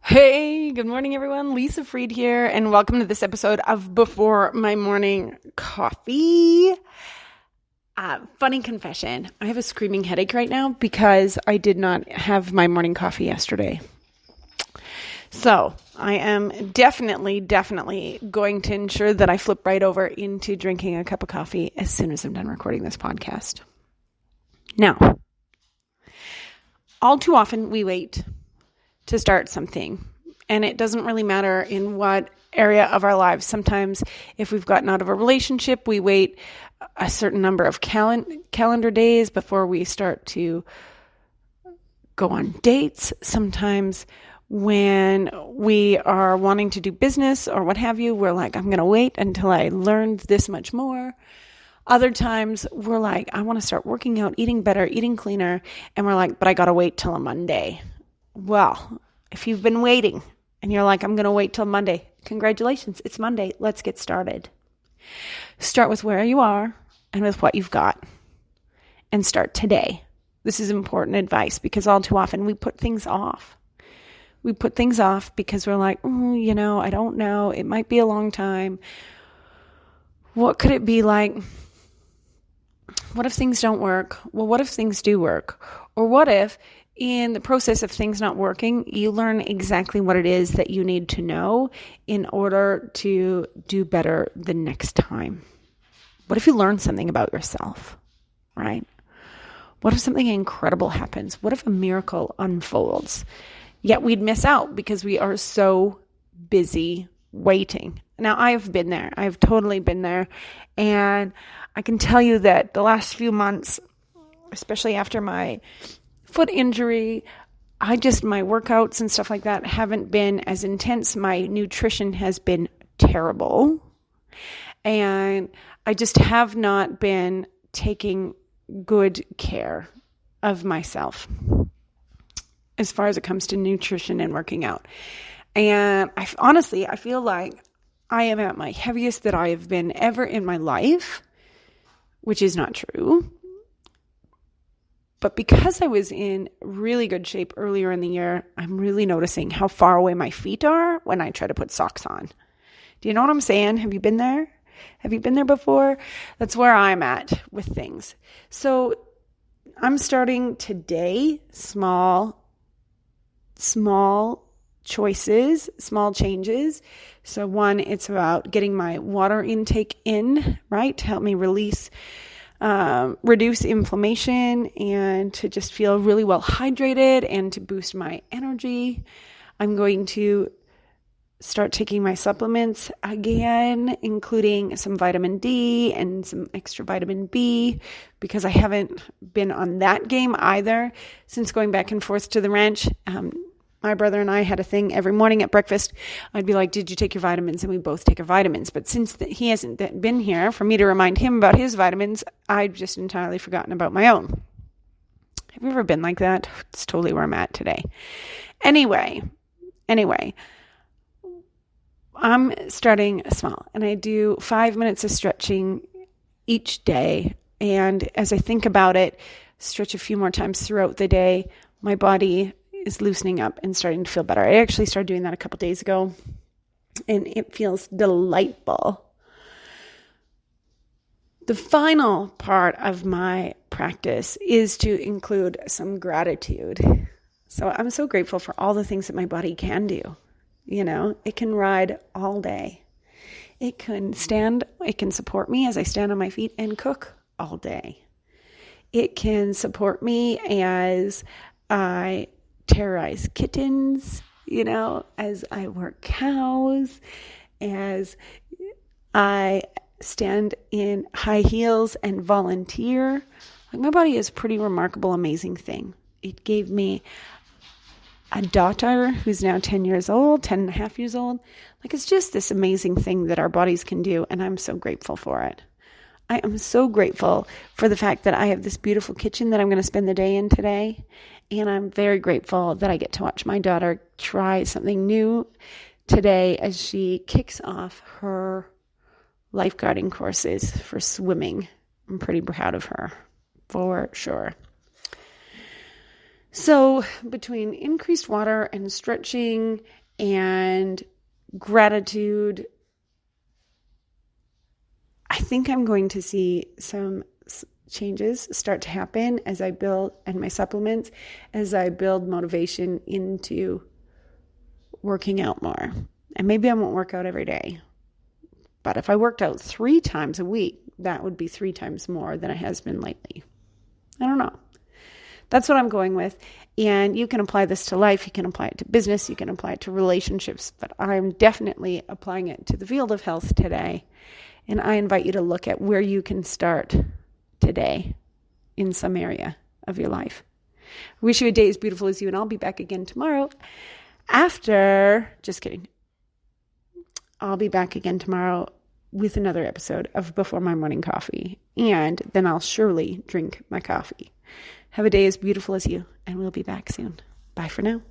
Hey, good morning, everyone. Lisa Freed here, and welcome to this episode of Before My Morning Coffee. Funny confession, I have a screaming headache right now because I did not have my morning coffee yesterday. So I am definitely going to ensure that I flip right over into drinking a cup of coffee as soon as I'm done recording this podcast. Now, all too often we wait to start something. And it doesn't really matter in what area of our lives. Sometimes if we've gotten out of a relationship, we wait a certain number of calendar days before we start to go on dates. Sometimes when we are wanting to do business or what have you, we're like, I'm going to wait until I learned this much more. Other times we're like, I want to start working out, eating better, eating cleaner. And we're like, but I got to wait till a Monday. Well, if you've been waiting and you're like, I'm going to wait till Monday, congratulations, it's Monday. Let's get started. Start with where you are and with what you've got and start today. This is important advice because all too often we put things off. We put things off because we're like, I don't know. It might be a long time. What could it be like? What if things don't work? Well, what if things do work? Or what if in the process of things not working, you learn exactly what it is that you need to know in order to do better the next time? What if you learn something about yourself, right? What if something incredible happens? What if a miracle unfolds? Yet we'd miss out because we are so busy waiting. Now, I've been there. I've totally been there. And I can tell you that the last few months, especially after my foot injury, my workouts and stuff like that haven't been as intense. My nutrition has been terrible. And I just have not been taking good care of myself as far as it comes to nutrition and working out. And I feel like I am at my heaviest that I have been ever in my life, which is not true. But because I was in really good shape earlier in the year, I'm really noticing how far away my feet are when I try to put socks on. Do you know what I'm saying? Have you been there? Have you been there before? That's where I'm at with things. So I'm starting today, small choices, small changes. So one, it's about getting my water intake in, right? To help me reduce inflammation and to just feel really well hydrated and to boost my energy. I'm going to start taking my supplements again, including some vitamin D and some extra vitamin B, because I haven't been on that game either since going back and forth to the ranch. My brother and I had a thing every morning at breakfast. I'd be like, did you take your vitamins? And we both take our vitamins. But since he hasn't been here for me to remind him about his vitamins, I've just entirely forgotten about my own. Have you ever been like that? It's totally where I'm at today. Anyway, I'm starting small. And I do 5 minutes of stretching each day. And as I think about it, stretch a few more times throughout the day, my body is loosening up and starting to feel better. I actually started doing that a couple days ago, and it feels delightful. The final part of my practice is to include some gratitude. So I'm so grateful for all the things that my body can do. It can ride all day. It can support me as I stand on my feet and cook all day. It can support me as I terrorize kittens, as I work cows, as I stand in high heels and volunteer. Like, my body is a pretty remarkable, amazing thing. It gave me a daughter who's now 10 and a half years old. Like, it's just this amazing thing that our bodies can do, and I'm so grateful for it. I am so grateful for the fact that I have this beautiful kitchen that I'm going to spend the day in today. And I'm very grateful that I get to watch my daughter try something new today as she kicks off her lifeguarding courses for swimming. I'm pretty proud of her, for sure. So between increased water and stretching and gratitude, I think I'm going to see some changes start to happen as I build, and my supplements, as I build motivation into working out more. And maybe I won't work out every day, but if I worked out 3 times a week, that would be 3 times more than it has been lately. I don't know. That's what I'm going with. And you can apply this to life. You can apply it to business. You can apply it to relationships. But I'm definitely applying it to the field of health today. And I invite you to look at where you can start today in some area of your life. I wish you a day as beautiful as you, and I'll be back again tomorrow just kidding. I'll be back again tomorrow with another episode of Before My Morning Coffee. And then I'll surely drink my coffee. Have a day as beautiful as you, and we'll be back soon. Bye for now.